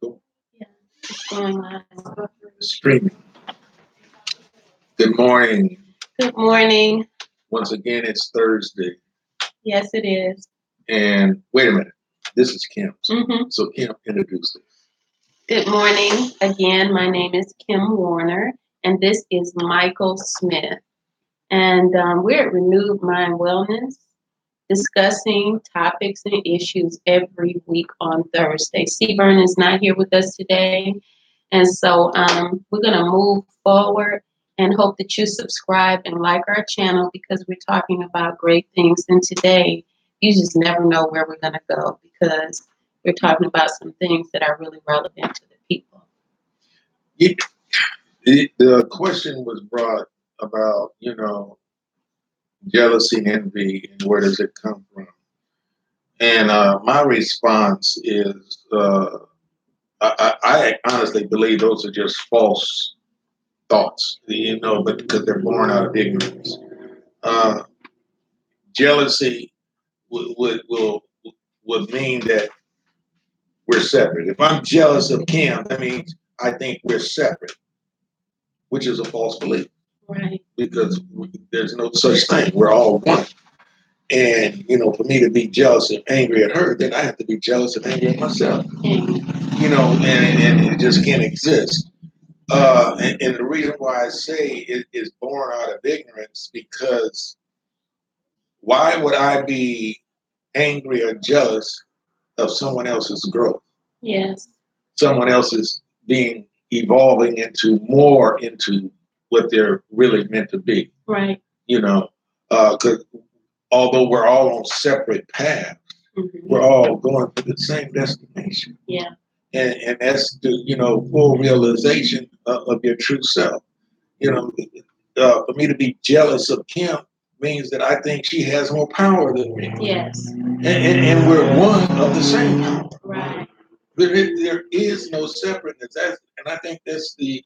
Cool. Yeah, it's going live. Streaming. Good morning. Good morning. Once again, it's Thursday. Yes, it is. And wait a minute. This is Kim. Mm-hmm. So Kim, introduce this. Good morning. Again, my name is Kim Warner, and this is Michael Smith. And we're at Renewed Mind Wellness, discussing topics and issues every week on Thursday. Seaburn is not here with us today. And so we're going to move forward and hope that you subscribe and like our channel because we're talking about great things. And today, you just never know where we're going to go because we're talking about some things that are really relevant to the people. The question was brought about, jealousy and envy, and where does it come from? And my response is, I honestly believe those are just false thoughts, but because they're born out of ignorance. Jealousy would mean that we're separate. If I'm jealous of Kim, that means I think we're separate, which is a false belief. Right. Because there's no such thing. We're all one. And, for me to be jealous and angry at her, then I have to be jealous and angry at myself. And it just can't exist. And the reason why I say it is born out of ignorance, because why would I be angry or jealous of someone else's growth? Yes. Someone else is evolving into what they're really meant to be. Right. Because although we're all on separate paths, we're all going to the same destination. Yeah. And that's the full realization of your true self. For me to be jealous of Kim means that I think she has more power than me. Yes. And we're one of the same power. Right. There is no separateness. And I think that's the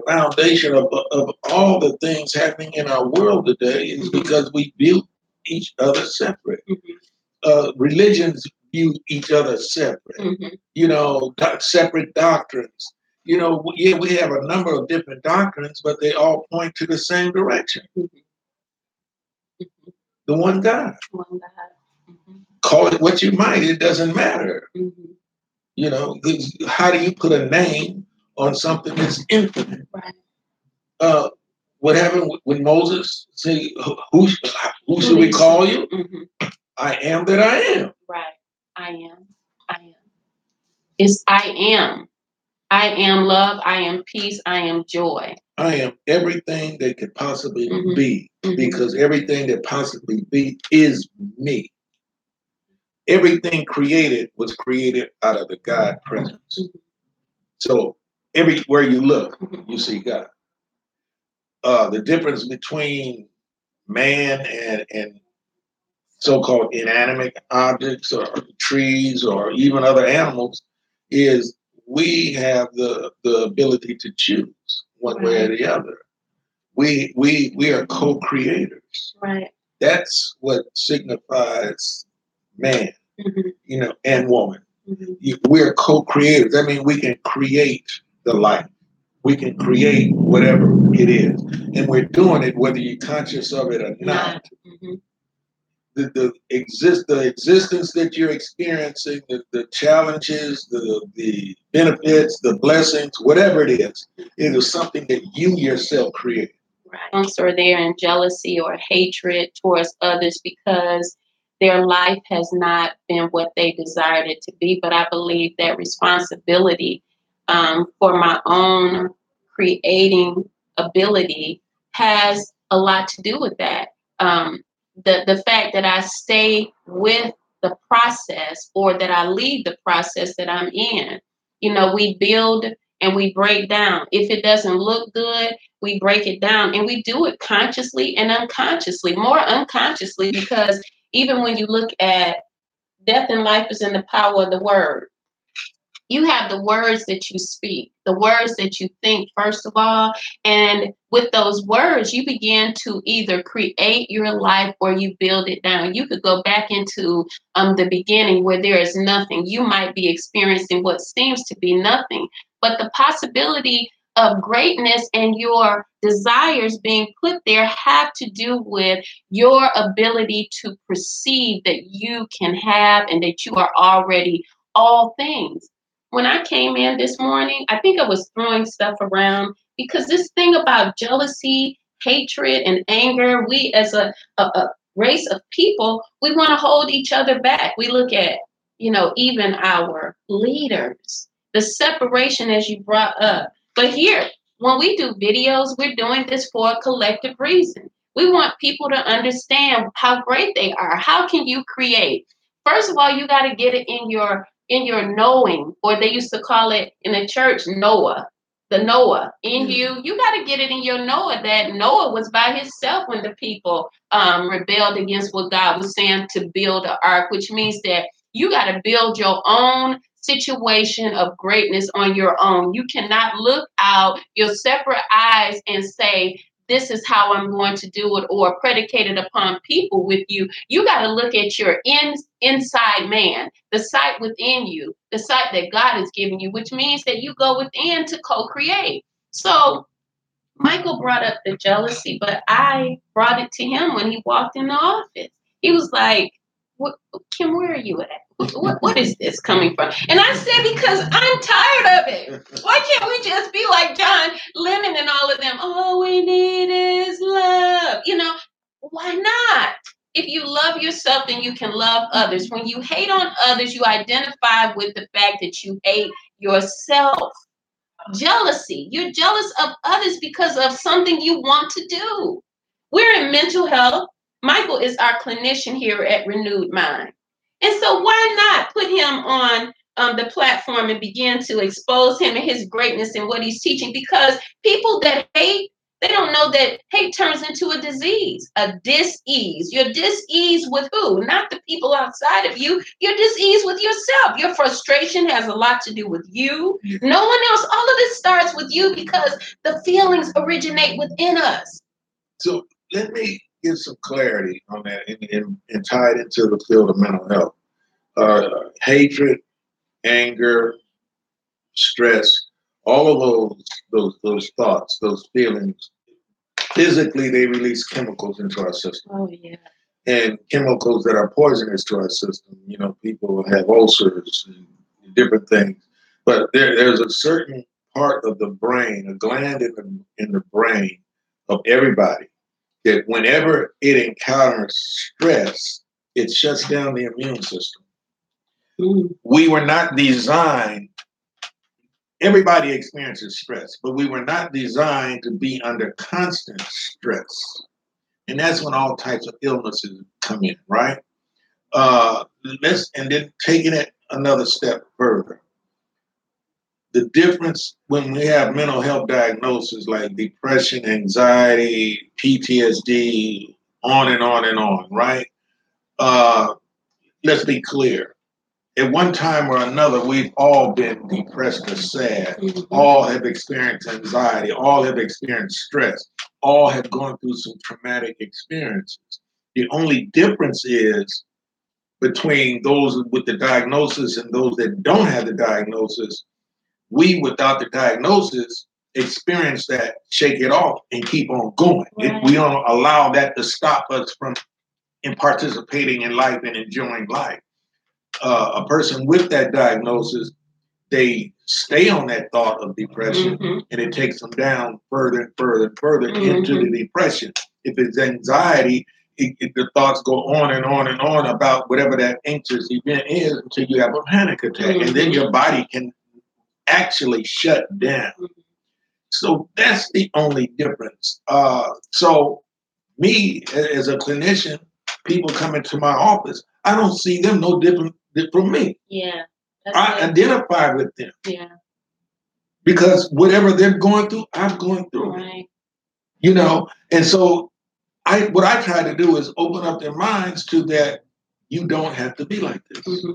foundation of all the things happening in our world today is because we view each other separate. Religions view each other separate. Separate doctrines. We have a number of different doctrines, but they all point to the same direction. The one God. One God. Call it what you might, it doesn't matter. How do you put a name on something that's infinite? Right. What happened when Moses said, who should we call you? I am that I am. Right. I am. It's I am. I am love. I am peace. I am joy. I am everything that could possibly be, because everything that possibly be is me. Everything created was created out of the God presence. So everywhere you look, you see God. The difference between man and so-called inanimate objects or trees or even other animals is we have the ability to choose one way or the other. We are co-creators. Right. That's what signifies man, and woman. We're co-creators. That means we can create the life. We can create whatever it is. And we're doing it whether you're conscious of it or not. The existence that you're experiencing, the challenges, the benefits, the blessings, whatever it is something that you yourself created. Right. Or they're in jealousy or hatred towards others because their life has not been what they desired it to be. But I believe that responsibility for my own creating ability has a lot to do with that. The fact that I stay with the process or that I lead the process that I'm in. We build and we break down. If it doesn't look good, we break it down, and we do it consciously and unconsciously, more unconsciously, because even when you look at death and life is in the power of the word. You have the words that you speak, the words that you think, first of all. And with those words, you begin to either create your life or you build it down. You could go back into the beginning where there is nothing. You might be experiencing what seems to be nothing, but the possibility of greatness and your desires being put there have to do with your ability to perceive that you can have and that you are already all things. When I came in this morning, I think I was throwing stuff around because this thing about jealousy, hatred, and anger, we as a race of people, we want to hold each other back. We look at, even our leaders, the separation as you brought up. But here, when we do videos, we're doing this for a collective reason. We want people to understand how great they are. How can you create? First of all, you got to get it in your knowing, or they used to call it in the church Noah. The Noah in you got to get it in your Noah that Noah was by himself when the people rebelled against what God was saying to build an ark, which means that you got to build your own situation of greatness on your own. You cannot look out your separate eyes and say, this is how I'm going to do it, or predicated upon people with you. You got to look at your inside man, the sight within you, the sight that God has given you, which means that you go within to co-create. So Michael brought up the jealousy, but I brought it to him when he walked in the office. He was like, Kim, where are you at? What is this coming from? And I said, because I'm tired of it. Why can't we just be like John Lennon and all of them? All we need is love. Why not? If you love yourself, then you can love others. When you hate on others, you identify with the fact that you hate yourself. Jealousy. You're jealous of others because of something you want to do. We're in mental health. Michael is our clinician here at Renewed Mind. And so why not put him on the platform and begin to expose him and his greatness and what he's teaching? Because people that hate, they don't know that hate turns into a disease, a dis-ease. You're dis-ease with who? Not the people outside of you. You're dis-ease with yourself. Your frustration has a lot to do with you. No one else. All of this starts with you because the feelings originate within us. So let me give some clarity on that and tie it into the field of mental health. Hatred, anger, stress, all of those thoughts, those feelings, physically they release chemicals into our system. Oh, yeah. And chemicals that are poisonous to our system. People have ulcers and different things. But there's a certain part of the brain, a gland in the brain of everybody, that whenever it encounters stress, it shuts down the immune system. We were not designed, everybody experiences stress, but we were not designed to be under constant stress. And that's when all types of illnesses come in, right? And then taking it another step further. The difference when we have mental health diagnoses like depression, anxiety, PTSD, on and on and on, right? Let's be clear. At one time or another, we've all been depressed or sad. Mm-hmm. All have experienced anxiety. All have experienced stress. All have gone through some traumatic experiences. The only difference is between those with the diagnosis and those that don't have the diagnosis. We, without the diagnosis, experience that, shake it off, and keep on going. Right. We don't allow that to stop us from participating in life and enjoying life. A person with that diagnosis, they stay on that thought of depression, mm-hmm. and it takes them down further and further and further, mm-hmm. into the depression. If it's anxiety, the thoughts go on and on and on about whatever that anxious event is until you have a panic attack, mm-hmm. and then your body can actually shut down. Mm-hmm. So that's the only difference. So me as a clinician, people come into my office, I don't see them no different from me. Yeah. I identify with them. Yeah. Because whatever they're going through, I'm going through. Right. And so what I try to do is open up their minds to that you don't have to be like this. Mm-hmm.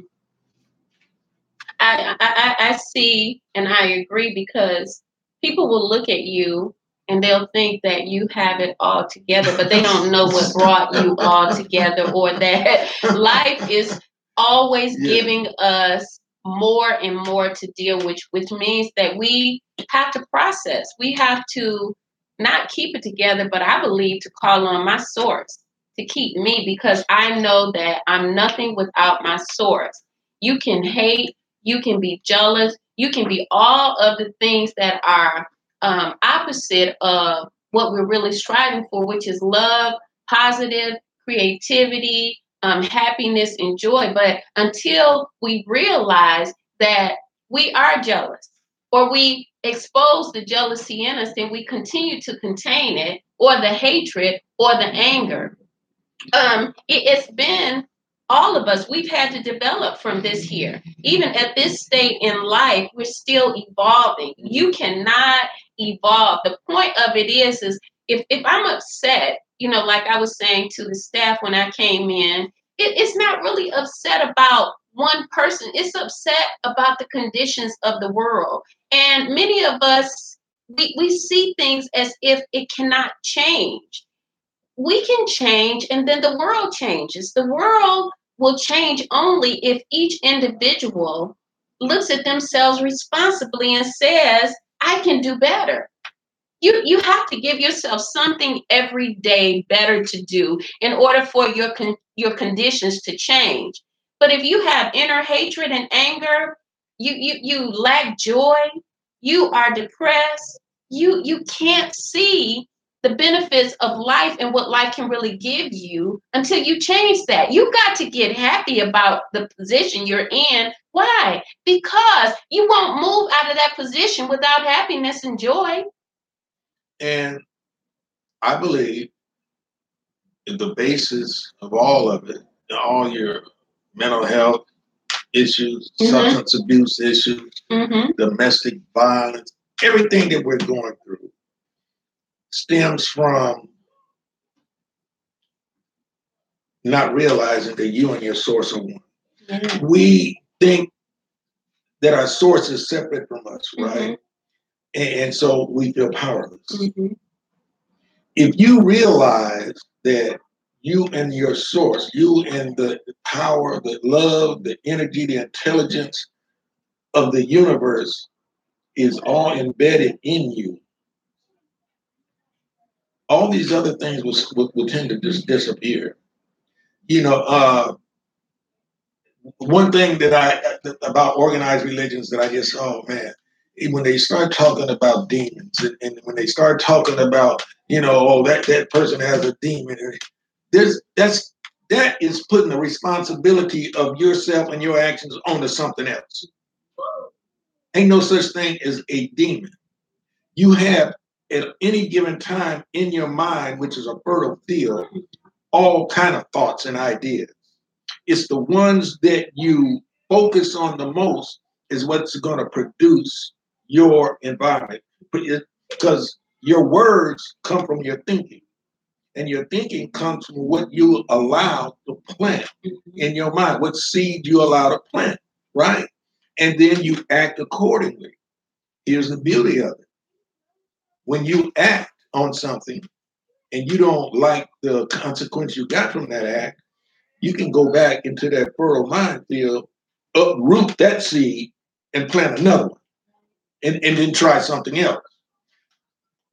I see and I agree, because people will look at you and they'll think that you have it all together, but they don't know what brought you all together, or that life is always giving us more and more to deal with, which means that we have to process. We have to not keep it together, but I believe to call on my source to keep me, because I know that I'm nothing without my source. You can hate, you can be jealous, you can be all of the things that are opposite of what we're really striving for, which is love, positive, creativity, happiness, and joy. But until we realize that we are jealous, or we expose the jealousy in us, then we continue to contain it, or the hatred, or the anger. It's been all of us. We've had to develop from this here. Even at this state in life, we're still evolving. You cannot evolve. The point of it is if I'm upset, like I was saying to the staff when I came in, it's not really upset about one person. It's upset about the conditions of the world. And many of us, we see things as if it cannot change. We can change, and then the world changes. The world will change only if each individual looks at themselves responsibly and says, I can do better. You have to give yourself something every day better to do in order for your conditions to change. But if you have inner hatred and anger, you lack joy, you are depressed, you can't see the benefits of life and what life can really give you until you change that. You got to get happy about the position you're in. Why? Because you won't move out of that position without happiness and joy. And I believe the basis of all of it, all your mental health issues, substance abuse issues, domestic violence, everything that we're going through stems from not realizing that you and your source are one. We think that our source is separate from us, right? And so we feel powerless. If you realize that you and your source, you and the power, the love, the energy, the intelligence of the universe is all embedded in you, all these other things will tend to just disappear. One thing about organized religions that I just, oh man, when they start talking about demons, and when they start talking about, that person has a demon, that is putting the responsibility of yourself and your actions onto something else. Ain't no such thing as a demon. You have at any given time in your mind, which is a fertile field, all kind of thoughts and ideas. It's the ones that you focus on the most is what's going to produce your environment. Because your words come from your thinking. And your thinking comes from what you allow to plant in your mind, what seed you allow to plant, right? And then you act accordingly. Here's the beauty of it. When you act on something and you don't like the consequence you got from that act, you can go back into that fertile minefield, uproot that seed, and plant another one, and then try something else.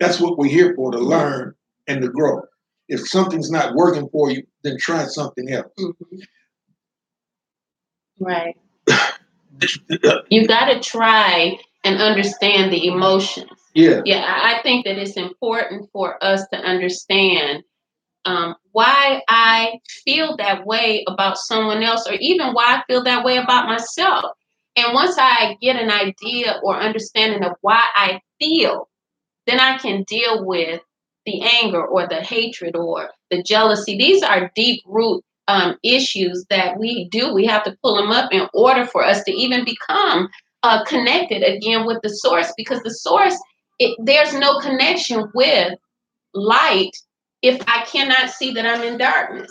That's what we're here for, to learn and to grow. If something's not working for you, then try something else. Right. You got to try and understand the emotions. Yeah. I think that it's important for us to understand why I feel that way about someone else, or even why I feel that way about myself. And once I get an idea or understanding of why I feel, then I can deal with the anger or the hatred or the jealousy. These are deep root issues that we have to pull them up in order for us to even become connected again with the source, because the source, there's no connection with light if I cannot see that I'm in darkness.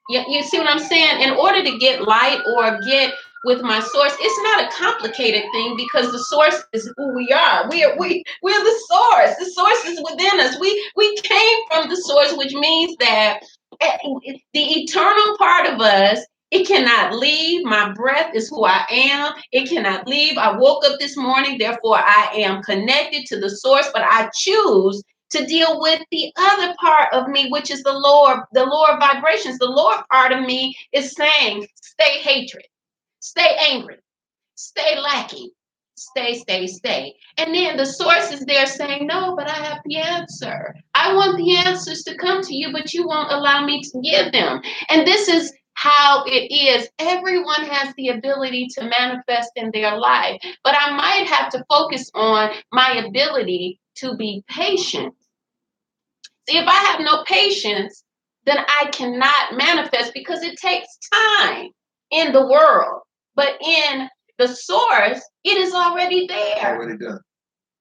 You see what I'm saying? In order to get light or get with my source. It's not a complicated thing because the source is who we are. We're the source. The source is within us. We came from the source, which means that the eternal part of us, it cannot leave. My breath is who I am. It cannot leave. I woke up this morning, therefore I am connected to the source, but I choose to deal with the other part of me, which is the lower vibrations. The lower part of me is saying, stay hatred, stay angry, stay lacking, stay. And then the source is there saying, no, but I have the answer. I want the answers to come to you, but you won't allow me to give them. And this is how it is. Everyone has the ability to manifest in their life, but I might have to focus on my ability to be patient. See, if I have no patience, then I cannot manifest because it takes time in the world. But in the source, it is already there. Already done.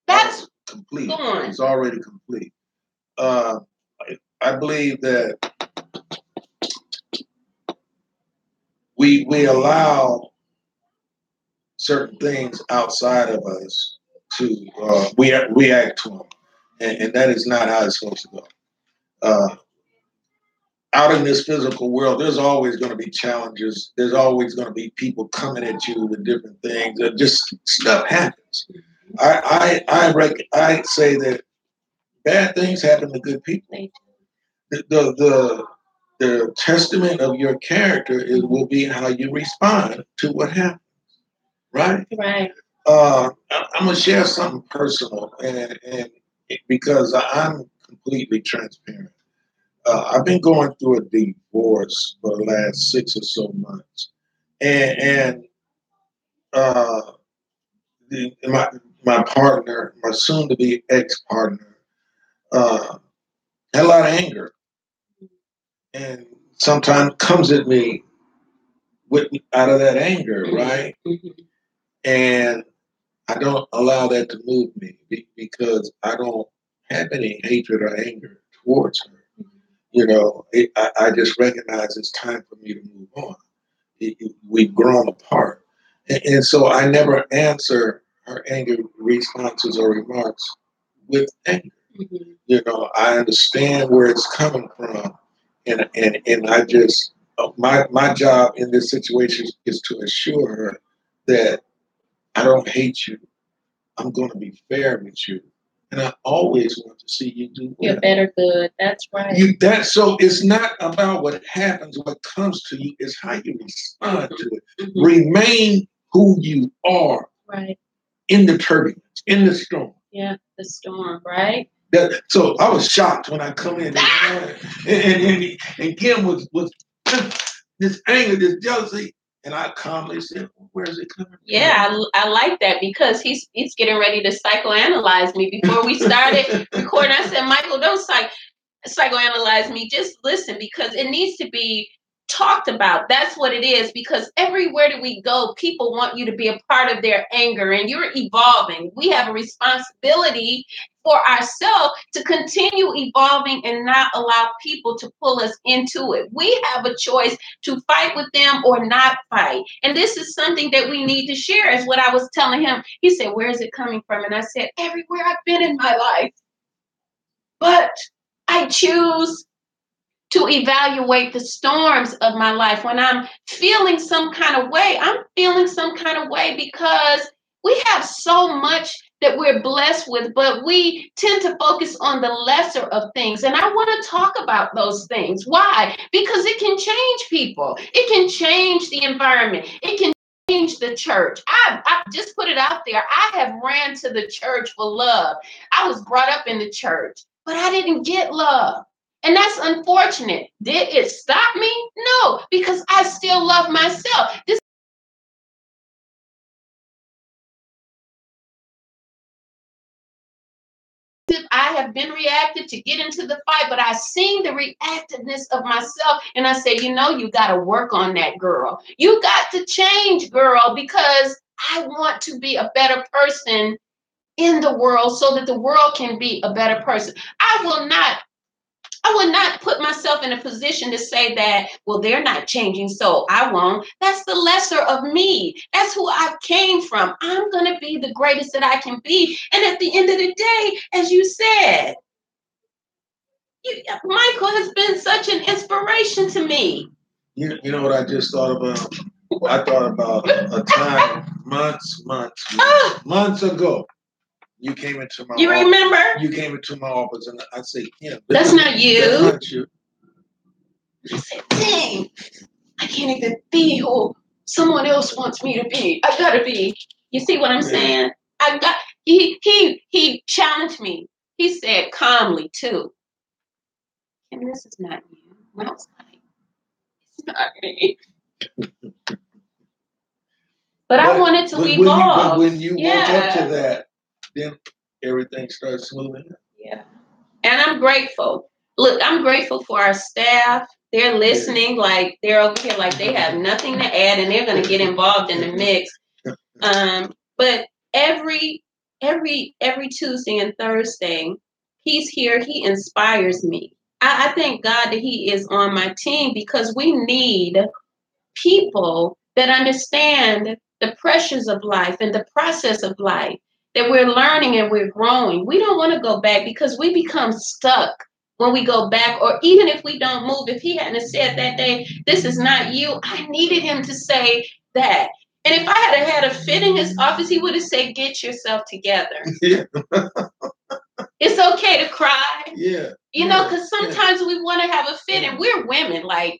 That's complete. Gone. It's already complete. I believe that we allow certain things outside of us to we react to them, and that is not how it's supposed to go. Out in this physical world, there's always going to be challenges. There's always going to be people coming at you with different things. Just stuff happens. I say that bad things happen to good people. The testament of your character will be how you respond to what happens. Right. Right. I'm gonna share something personal, and because I'm completely transparent. I've been going through a divorce for the last 6 or so months, and my partner, my soon-to-be ex-partner, had a lot of anger, and sometimes comes at me out of that anger, right? Mm-hmm. And I don't allow that to move me because I don't have any hatred or anger towards her. You know, I just recognize it's time for me to move on. We've grown apart. And so I never answer her anger responses or remarks with anger. Mm-hmm. You know, I understand where it's coming from. And I just, my job in this situation is to assure her that I don't hate you. I'm going to be fair with you. And I always want to see you do well. You're better good. That's right. So it's not about what happens, what comes to you, it's how you respond to it. Mm-hmm. Remain who you are. Right. In the turbulence, in the storm. Yeah, the storm, right? So I was shocked when I come in this morning, and Kim was this anger, this jealousy, and I calmly said, well, "Where is it coming from?" Yeah, I like that because he's getting ready to psychoanalyze me. Before we started recording, I said, "Michael, don't psychoanalyze me. Just listen because it needs to be talked about." That's what it is, because everywhere that we go, people want you to be a part of their anger, and you're evolving. We have a responsibility for ourselves to continue evolving and not allow people to pull us into it. We have a choice to fight with them or not fight. And this is something that we need to share, is what I was telling him. He said, "Where is it coming from?" And I said, "Everywhere I've been in my life. But I choose to evaluate the storms of my life. When I'm feeling some kind of way, I'm feeling some kind of way because we have so much that we're blessed with, but we tend to focus on the lesser of things. And I want to talk about those things. Why? Because it can change people. It can change the environment. It can change the church. I just put it out there. I have ran to the church for love. I was brought up in the church, but I didn't get love. And that's unfortunate. Did it stop me? No, because I still love myself. I have been reactive to get into the fight, but I've seen the reactiveness of myself. And I say, you got to work on that, girl. You got to change, girl, because I want to be a better person in the world so that the world can be a better person. I will not I would not put myself in a position to say that, well, they're not changing, so I won't. That's the lesser of me. That's who I came from. I'm going to be the greatest that I can be. And at the end of the day, as you said, Michael has been such an inspiration to me. You know what I just thought about? I thought about a time months ago. You came into my office. You remember? You came into my office and I said, yeah, that's not you. That's not you. I said, dang, I can't even be who someone else wants me to be. I gotta be. You see what I'm saying? He challenged me. He said calmly too, and this is not you. And I was like, it's not me. But I wanted to evolve. But when you woke up to that, then everything starts smoothing out. Yeah. And I'm grateful. Look, I'm grateful for our staff. They're listening, like they're over here, like they have nothing to add, and they're going to get involved in the mix. But every Tuesday and Thursday, he's here. He inspires me. I thank God that he is on my team because we need people that understand the pressures of life and the process of life, that we're learning and we're growing. We don't want to go back because we become stuck when we go back, or even if we don't move. If he hadn't said that day, this is not you, I needed him to say that. And if I had a fit in his office, he would have said, get yourself together. Yeah. It's okay to cry. Yeah. You know, because sometimes we want to have a fit, and we're women. Like,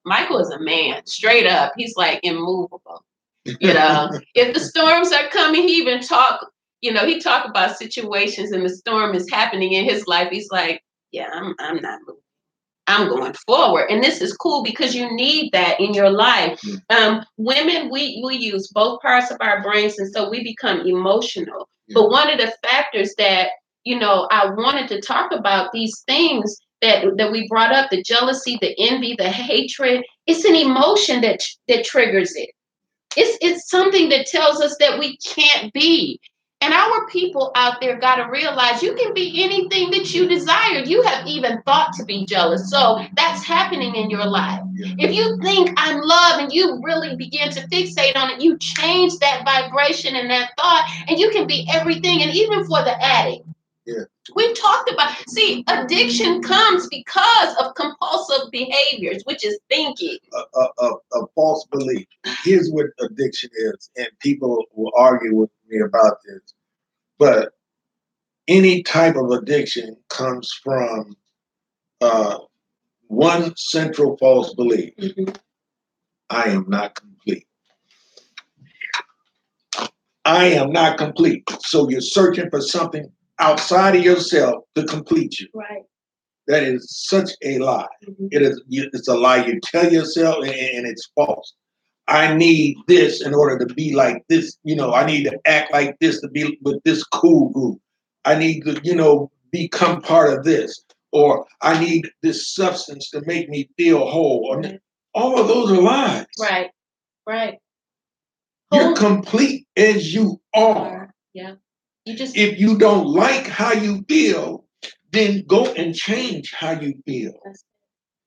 Michael is a man, straight up. He's like immovable. If the storms are coming, he even he talk about situations and the storm is happening in his life. He's like, yeah, I'm not moving. I'm going forward. And this is cool because you need that in your life. Women, we use both parts of our brains, and so we become emotional. Yeah. But one of the factors that, I wanted to talk about, these things that we brought up, the jealousy, the envy, the hatred, it's an emotion that triggers it. It's something that tells us that we can't be. And our people out there got to realize you can be anything that you desire. You have even thought to be jealous. So that's happening in your life. If you think I'm love and you really begin to fixate on it, you change that vibration and that thought, and you can be everything. And even for the addict. Yeah. We've talked about, addiction comes because of compulsive behaviors, which is thinking. A false belief. Here's what addiction is, and people will argue with me about this, but any type of addiction comes from one central false belief. Mm-hmm. I am not complete. I am not complete. So you're searching for something outside of yourself to complete you. Right. That is such a lie. Mm-hmm. It's a lie you tell yourself, and it's false. I need this in order to be like this. I need to act like this to be with this cool group. I need to, become part of this, or I need this substance to make me feel whole. Right. All of those are lies. Right. Right. You're complete as you are. Yeah. If you don't like how you feel, then go and change how you feel.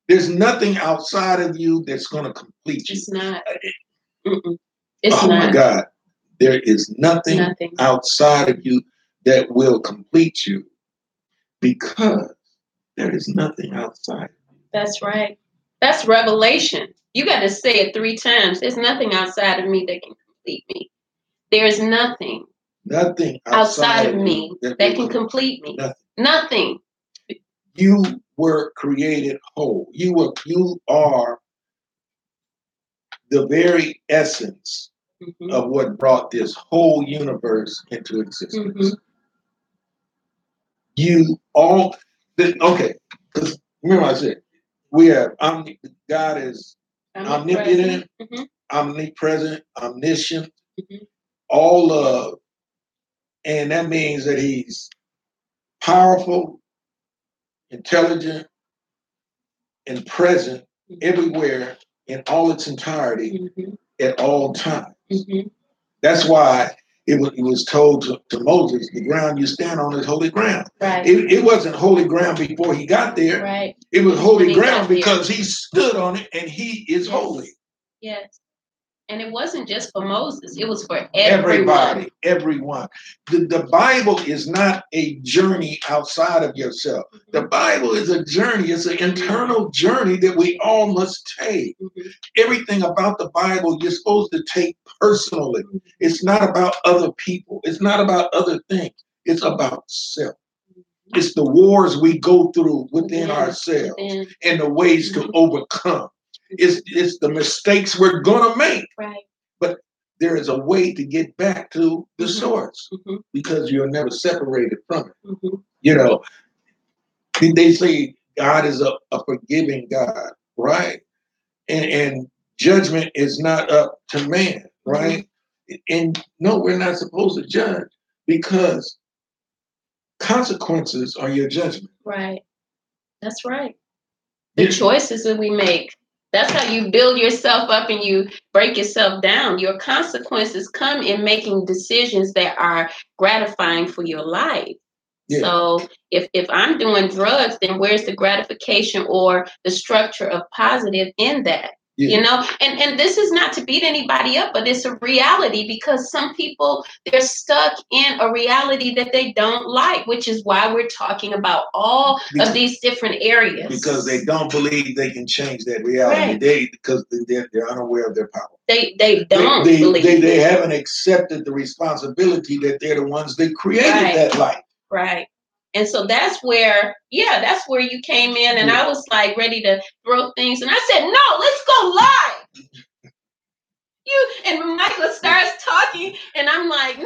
There's nothing outside of you that's going to complete you. It's not. It's not. My God. There is nothing outside of you that will complete you, because there is nothing outside of you. That's right. That's revelation. You got to say it 3 times. There's nothing outside of me that can complete me. There's nothing. Nothing outside of me that can complete me. Nothing. You were created whole. You are the very essence of what brought this whole universe into existence. Okay, because remember I said, God is omnipotent, omnipresent, omniscient, all of, and that means that he's powerful, intelligent, and present everywhere in all its entirety at all times. That's why it was told to Moses, the ground you stand on is holy ground. Right. It wasn't holy ground before he got there. Right. It was holy ground because he stood on it and he is holy. Yes. And it wasn't just for Moses. It was for everybody. Everyone. The Bible is not a journey outside of yourself. The Bible is a journey. It's an internal journey that we all must take. Everything about the Bible you're supposed to take personally. It's not about other people. It's not about other things. It's about self. It's the wars we go through within ourselves and the ways to overcome. It's the mistakes we're going to make. Right. But there is a way to get back to the source because you're never separated from it. You know, they say God is a forgiving God, right? And judgment is not up to man, right? And no, we're not supposed to judge because consequences are your judgment. Right. That's right. The choices that we make. That's how you build yourself up and you break yourself down. Your consequences come in making decisions that are gratifying for your life. Yeah. So if I'm doing drugs, then where's the gratification or the structure of positive in that? Yeah. You know, and this is not to beat anybody up, but it's a reality because some people, they're stuck in a reality that they don't like, which is why we're talking about all of these different areas. Because they don't believe they can change that reality. Right. Because they're unaware of their power. They don't believe. They haven't accepted the responsibility that they're the ones that created that life. Right. And so that's where you came in and I was like ready to throw things. And I said, no, let's go live. And Michael starts talking and I'm like, no,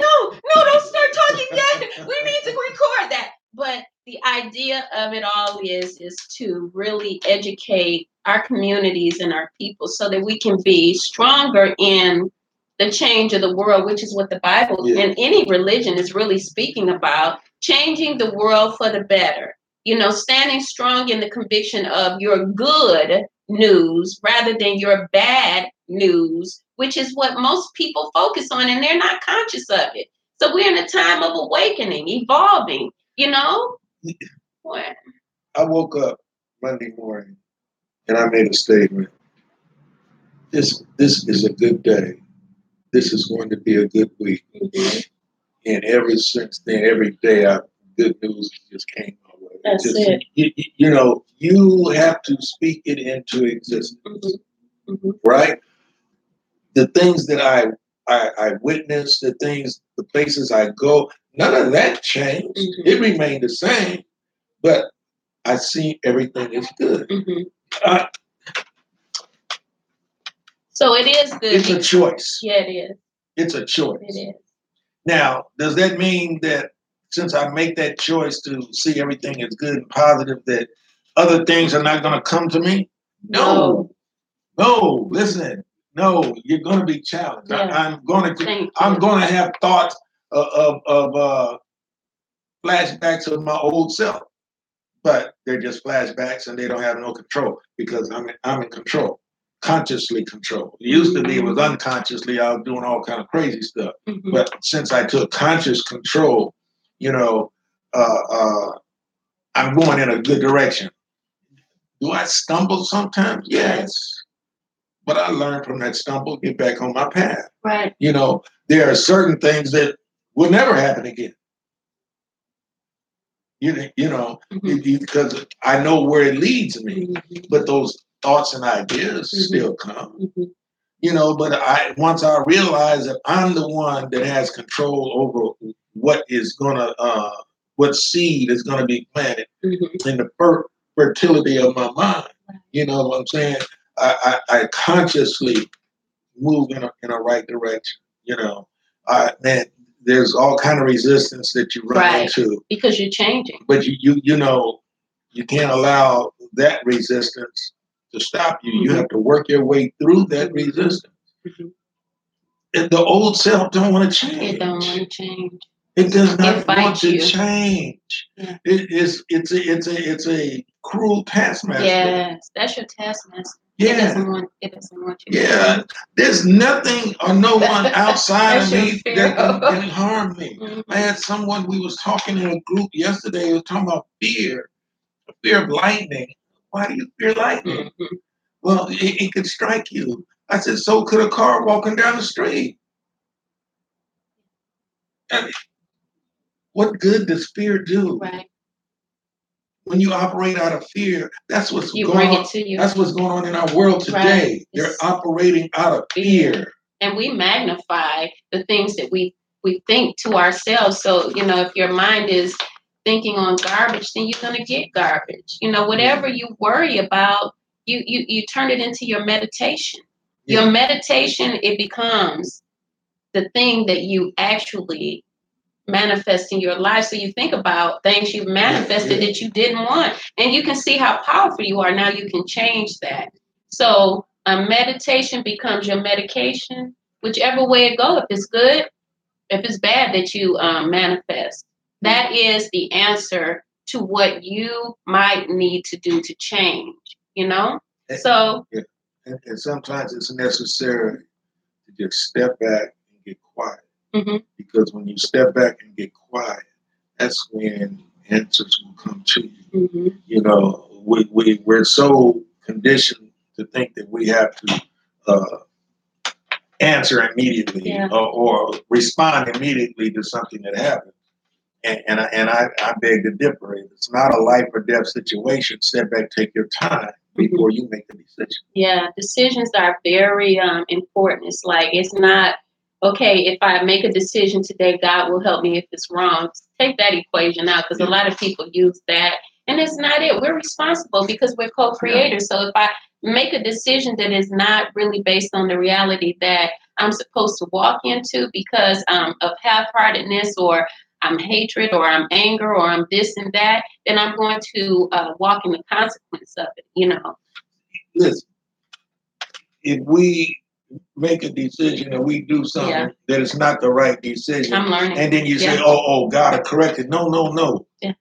don't start talking yet. We need to record that. But the idea of it all is to really educate our communities and our people so that we can be stronger in the change of the world, which is what the Bible and any religion is really speaking about, changing the world for the better. You know, standing strong in the conviction of your good news rather than your bad news, which is what most people focus on and they're not conscious of it. So we're in a time of awakening, evolving, you know? What? I woke up Monday morning and I made a statement. This is a good day. This is going to be a good week. And ever since then, every day, good news just came my way. That's it. You know, you have to speak it into existence, right? The things that I witnessed, the places I go, none of that changed. It remained the same, but I see everything is good. So it is good. It's a choice. Yeah, it is. It's a choice. It is. Now, does that mean that since I make that choice to see everything as good and positive, that other things are not going to come to me? No. Listen. No, you're going to be challenged. Yeah. I'm going to have thoughts of flashbacks of my old self, but they're just flashbacks and they don't have no control because I'm in control. Consciously controlled. It used to be it was unconsciously I was doing all kind of crazy stuff. But since I took conscious control, you know, I'm going in a good direction. Do I stumble sometimes? Yes. But I learned from that stumble, get back on my path. Right. You know, there are certain things that will never happen again. You know, because I know where it leads me. But those thoughts and ideas still come. You know, but once I realize that I'm the one that has control over what seed is gonna be planted in the fertility of my mind. You know what I'm saying? I consciously move in a right direction. You know, man, there's all kind of resistance that you run into because you're changing. But you know, you can't allow that resistance to stop you. You have to work your way through that resistance. And the old self don't want to change. It don't want to change. It does not want to change. It's a cruel taskmaster. Yes, that's your taskmaster. It doesn't want you. Yeah. There's nothing or no one outside of me that can harm me. I had someone, we was talking in a group yesterday, we was talking about fear of lightning. Why do you fear lightning? Well, it could strike you. I said, so could a car walking down the street. And what good does fear do? Right. When you operate out of fear, that's what's going on. That's what's going on in our world today. Right. They're operating out of fear. And we magnify the things that we think to ourselves. So, if your mind is thinking on garbage, then you're going to get garbage. Whatever you worry about, you turn it into your meditation. Your meditation, it becomes the thing that you actually manifest in your life. So you think about things you've manifested that you didn't want, and you can see how powerful you are. Now you can change that. So meditation becomes your medication, whichever way it goes. If it's good, if it's bad, that you manifest. That is the answer to what you might need to do to change, So. And sometimes it's necessary to just step back and get quiet. Because when you step back and get quiet, that's when answers will come to you. We're so conditioned to think that we have to answer immediately or respond immediately to something that happens. And I beg to differ. It's not a life or death situation. Step back, take your time before you make a decision. Yeah, decisions are very important. It's like, it's not, okay, if I make a decision today, God will help me if it's wrong. Take that equation out, because a lot of people use that. And it's not it. We're responsible because we're co-creators. So if I make a decision that is not really based on the reality that I'm supposed to walk into because of half-heartedness, or I'm hatred, or I'm anger, or I'm this and that, then I'm going to walk in the consequence of it, Listen, if we make a decision and we do something that is not the right decision, I'm learning. And then you say, oh, God will correct it. No. Yeah.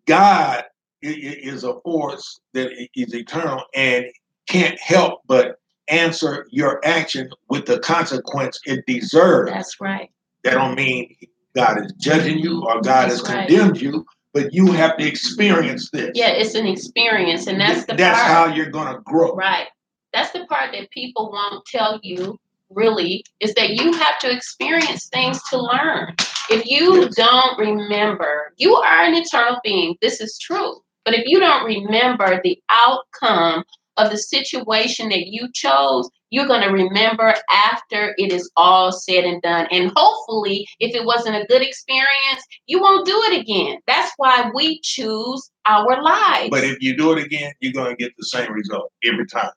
God is a force that is eternal and can't help but answer your action with the consequence it deserves. That's right. That don't mean God is judging you or God has condemned you, but you have to experience this. Yeah, it's an experience, and that's the That's part. how you're going to grow. Right. That's the part that people won't tell you, really, is that you have to experience things to learn. If you don't remember, you are an eternal being. This is true. But if you don't remember the outcome of the situation that you chose, you're going to remember after it is all said and done. And hopefully, if it wasn't a good experience, you won't do it again. That's why we choose our lives. But if you do it again, you're going to get the same result every time.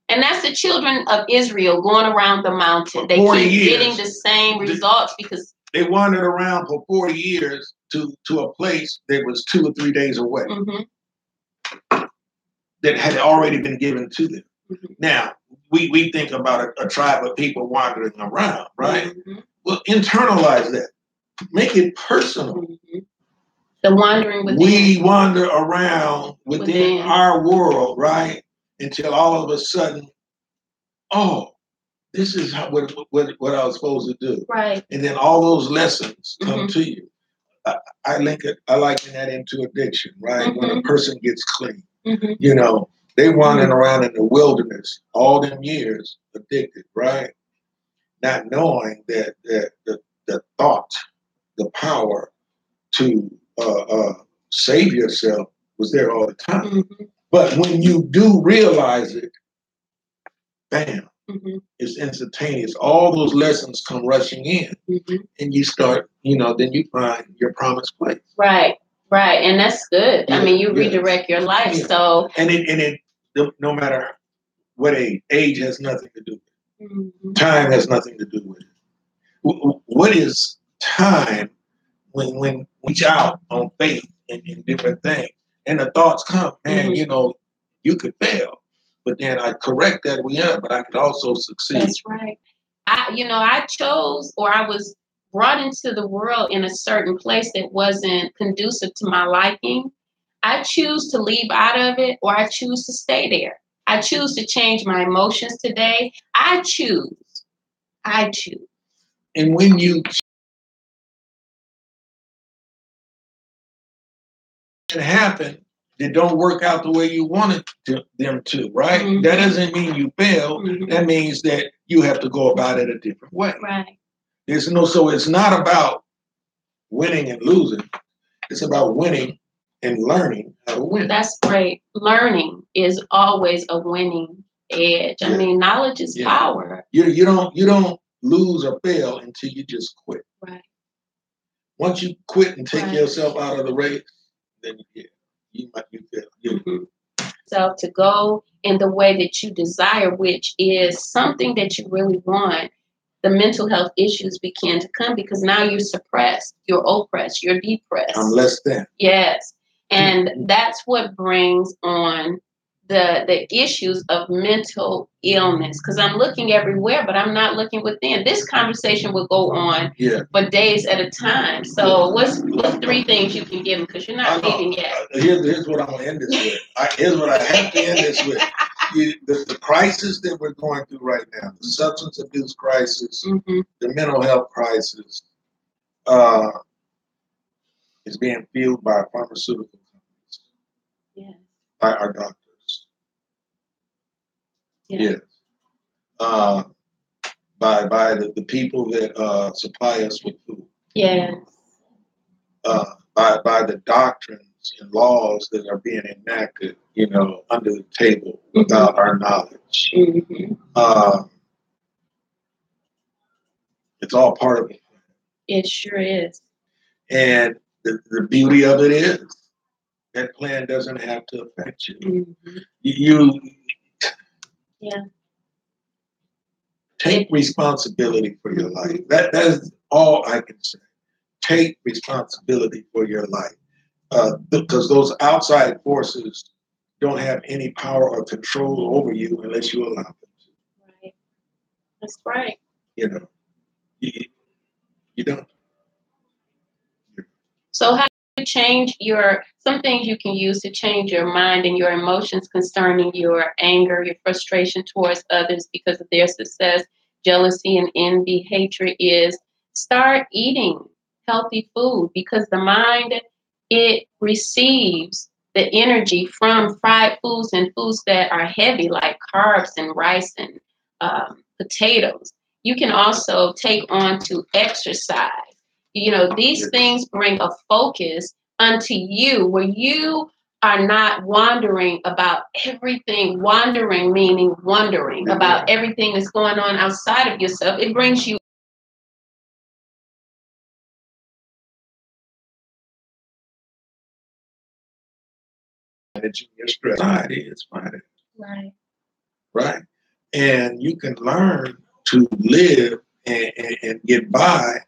And that's the children of Israel going around the mountain. They keep getting the same results because they wandered around for 40 years to a place that was 2 or 3 days away. That had already been given to them. Now, we think about a tribe of people wandering around, right? Well, internalize that. Make it personal. The wandering within. We wander around within our world, right? Until all of a sudden, oh, this is what I was supposed to do. Right. And then all those lessons come to you. I liken that into addiction, right? When a person gets clean. They wandering around in the wilderness all them years, addicted, right? Not knowing that the thought, the power to save yourself was there all the time. But when you do realize it, bam, it's instantaneous. All those lessons come rushing in, and you start, then you find your promised place. Right. And that's good. I mean, you redirect your life. So, and it no matter what age has nothing to do with it. Time has nothing to do with it. What is time when we reach out on faith in different things, and the thoughts come, man, you could fail, but then I correct that but I could also succeed. That's right. I chose, or I was brought into the world in a certain place that wasn't conducive to my liking. I choose to leave out of it, or I choose to stay there. I choose to change my emotions today. I choose. And when you it happen, that don't work out the way you wanted them to, right? Mm-hmm. That doesn't mean you fail. Mm-hmm. That means that you have to go about it a different way. Right. So it's not about winning and losing. It's about winning and learning how to win. That's great. Learning is always a winning edge. Yeah. I mean, knowledge is power. You don't lose or fail until you just quit. Right. Once you quit and take yourself out of the race, then you might be fail. Mm-hmm. So to go in the way that you desire, which is something that you really want, the mental health issues begin to come because now you're suppressed, you're oppressed, you're depressed. I'm less than. Yes. And that's what brings on the issues of mental illness. Because I'm looking everywhere, but I'm not looking within. This conversation will go on for days at a time. So what's 3 things you can give them? Because you're not leaving yet. Here's what I'm going to end this with. Here's what I have to end this with. The crisis that we're going through right now, the substance abuse crisis, mm-hmm. the mental health crisis, is being fueled by pharmaceutical companies. Yes. By our doctors. Yes. By the people that supply us with food. Yes. By the doctrines and laws that are being enacted, under the table without mm-hmm. our knowledge. Mm-hmm. It's all part of it. It sure is. And the beauty of it is that plan doesn't have to affect you. Mm-hmm. You take responsibility for your life. That is all I can say. Take responsibility for your life. Because those outside forces don't have any power or control over you unless you allow them to. Right. That's right. You don't. So how do you change some things you can use to change your mind and your emotions concerning your anger, your frustration towards others because of their success, jealousy and envy, hatred is start eating healthy food because the mind, it receives the energy from fried foods and foods that are heavy like carbs and rice and potatoes. You can also take on to exercise. These things bring a focus unto you where you are not wandering about everything, wandering meaning wondering about everything that's going on outside of yourself. It brings you your stress. It's fine. Right. And you can learn to live and get by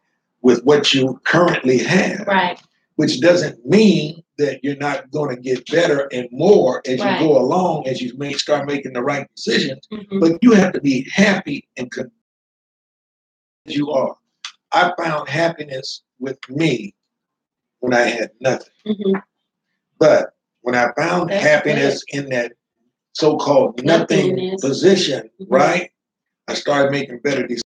with what you currently have. Right. Which doesn't mean that you're not going to get better and more as you go along, as you start making the right decisions. Mm-hmm. But you have to be happy and content as you are. I found happiness with me when I had nothing. Mm-hmm. But when I found happiness in that so-called nothing position, mm-hmm. right, I started making better decisions.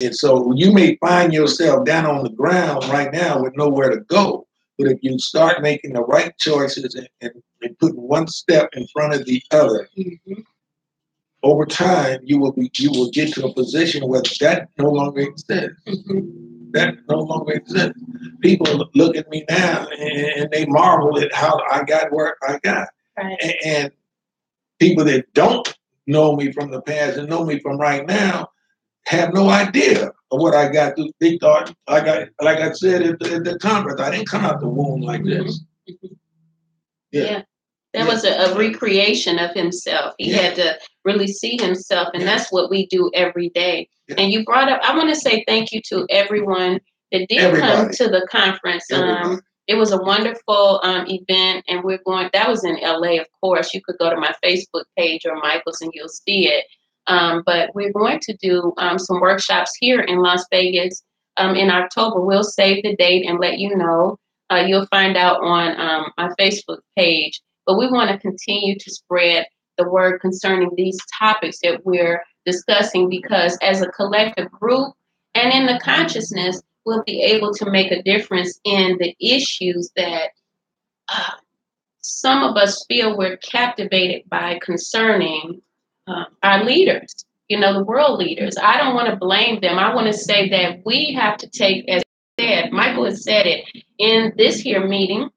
And so you may find yourself down on the ground right now with nowhere to go. But if you start making the right choices and putting one step in front of the other, mm-hmm. over time you will get to a position where that no longer exists. Mm-hmm. That no longer exists. People look at me now and they marvel at how I got where I got. Right. And people that don't know me from the past and know me from right now have no idea of what I got through. They thought, like I said at the conference, I didn't come out the womb like this. Mm-hmm. Yeah. There was a recreation of himself. He had to really see himself, and that's what we do every day. Yeah. And you brought up, I want to say thank you to everyone that did come to the conference. It was a wonderful event, and that was in LA, of course. You could go to my Facebook page or Michael's and you'll see it. But we're going to do some workshops here in Las Vegas in October. We'll save the date and let you know. You'll find out on my Facebook page. But we want to continue to spread the word concerning these topics that we're discussing, because as a collective group and in the consciousness, we'll be able to make a difference in the issues that some of us feel we're captivated by concerning our leaders, the world leaders. I don't want to blame them. I want to say that we have to take, as I said, Michael has said it in this here meeting,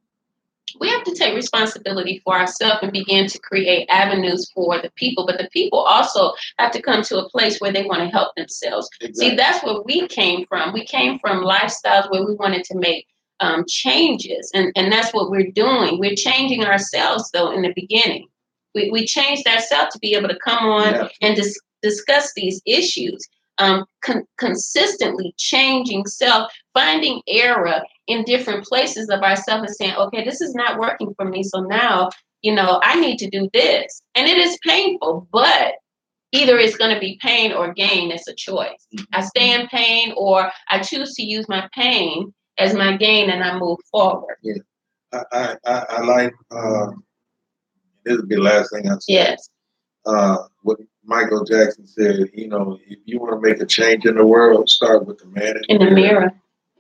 we have to take responsibility for ourselves and begin to create avenues for the people. But the people also have to come to a place where they want to help themselves. Exactly. See, that's where we came from. We came from lifestyles where we wanted to make changes. And that's what we're doing. We're changing ourselves, though, in the beginning. We changed ourselves to be able to come on and discuss these issues. Consistently changing self, finding error in different places of ourselves and saying, okay, this is not working for me. So now, I need to do this. And it is painful, but either it's going to be pain or gain. It's a choice. I stay in pain, or I choose to use my pain as my gain and I move forward. Yeah. I like, this will be the last thing I say. Yes. What Michael Jackson said, if you want to make a change in the world, start with the man in the mirror.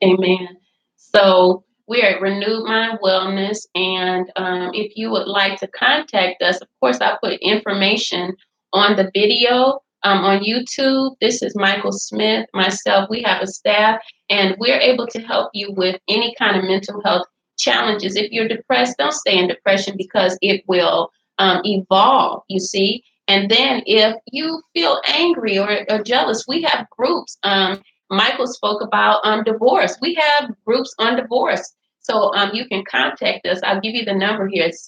Amen. So we are at Renewed Mind Wellness, and if you would like to contact us, of course, I'll put information on the video on YouTube. This is Michael Smith, myself. We have a staff, and we're able to help you with any kind of mental health challenges. If you're depressed, don't stay in depression, because it will evolve, you see. And then if you feel angry or jealous, we have groups. Michael spoke about divorce. We have groups on divorce. So you can contact us. I'll give you the number here. It's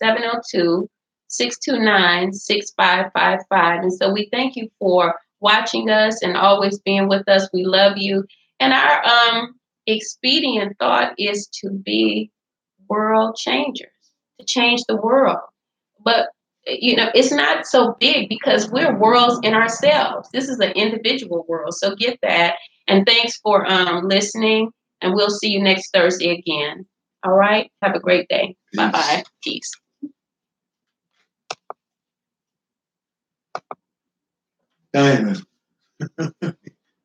702-629-6555. And so we thank you for watching us and always being with us. We love you. And our expedient thought is to be world changers, to change the world. But it's not so big, because we're worlds in ourselves. This is an individual world. So get that. And thanks for listening. And we'll see you next Thursday again. All right. Have a great day. Peace. Bye-bye. Peace. Diamond.